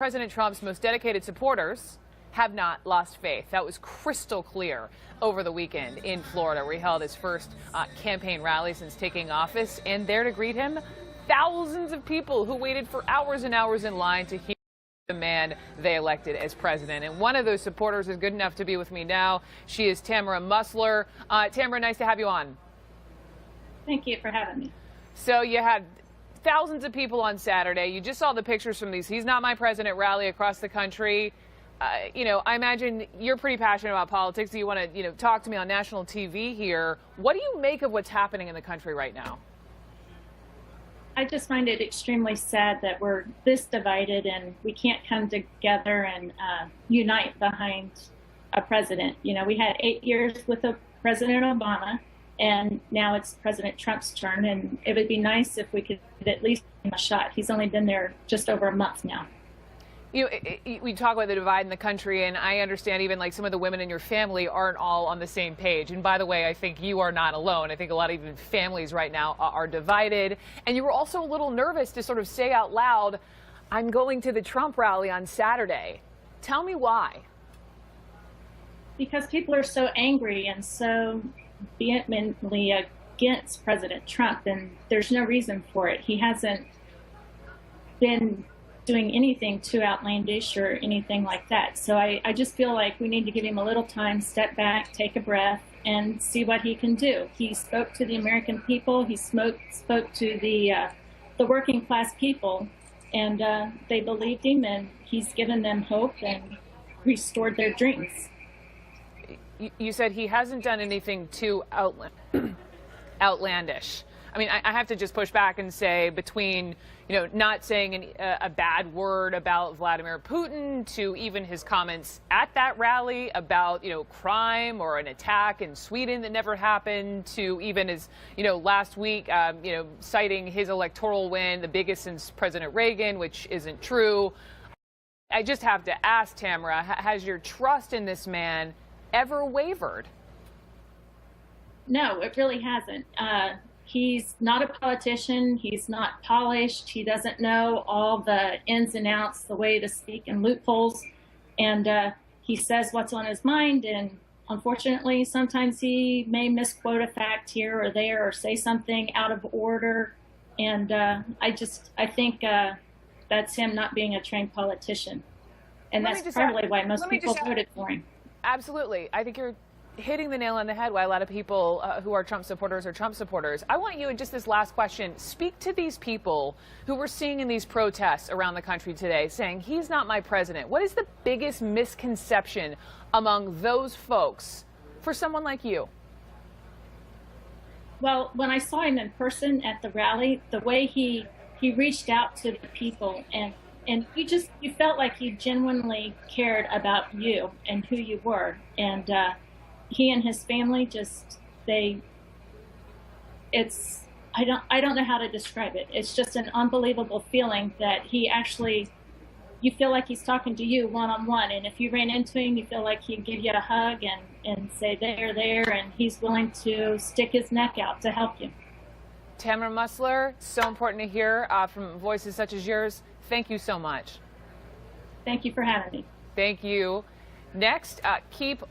President Trump's most dedicated supporters have not lost faith. That was crystal clear over the weekend in Florida, where he held his first campaign rally since taking office. And there to greet him, thousands of people who waited for hours and hours in line to hear the man they elected as president. And one of those supporters is good enough to be with me now. She is Tamara Musler. Tamara, nice to have you on. Thank you for having me. So you had thousands of people on Saturday. You just saw the pictures from these He's Not My President rally across the country. I imagine you're pretty passionate about politics. You want to, talk to me on national TV here. What do you make of what's happening in the country right now? I just find it extremely sad that we're this divided and we can't come together and unite behind a president. We had 8 years with President Obama, and now it's President Trump's turn, and it would be nice if we could at least give him a shot. He's only been there just over a month now. We talk about the divide in the country, and I understand even like some of the women in your family aren't all on the same page. And by the way, I think you are not alone. I think a lot of even families right now are divided. And you were also a little nervous to sort of say out loud, I'm going to the Trump rally on Saturday. Tell me why. Because people are so angry and so vehemently against President Trump, and there's no reason for it. He hasn't been doing anything too outlandish or anything like that. So I just feel like we need to give him a little time, step back, take a breath, and see what he can do. He spoke to the American people. He spoke to the working class people, and they believed him, and he's given them hope and restored their dreams. You said he hasn't done anything too outlandish. I mean, I have to just push back and say between, not saying a bad word about Vladimir Putin to even his comments at that rally about, crime or an attack in Sweden that never happened to even his, last week, citing his electoral win, the biggest since President Reagan, which isn't true. I just have to ask, Tamara, has your trust in this man ever wavered? No, it really hasn't. He's not a politician. He's not polished. He doesn't know all the ins and outs, the way to speak, and loopholes. And he says what's on his mind. And unfortunately, sometimes he may misquote a fact here or there or say something out of order. And I think that's him not being a trained politician. And that's probably why most people voted for him. Absolutely. I think you're hitting the nail on the head why a lot of people who are Trump supporters are Trump supporters. I want you, in just this last question, speak to these people who we're seeing in these protests around the country today saying he's not my president. What is the biggest misconception among those folks for someone like you? Well, when I saw him in person at the rally, the way he reached out to the people, and you felt like he genuinely cared about you and who you were. And he and his family I don't know how to describe it. It's just an unbelievable feeling that you feel like he's talking to you one-on-one. And if you ran into him, you feel like he'd give you a hug and say, there, and he's willing to stick his neck out to help you. Tamara Musler, so important to hear from voices such as yours. Thank you so much. Thank you for having me. Thank you. Next, keep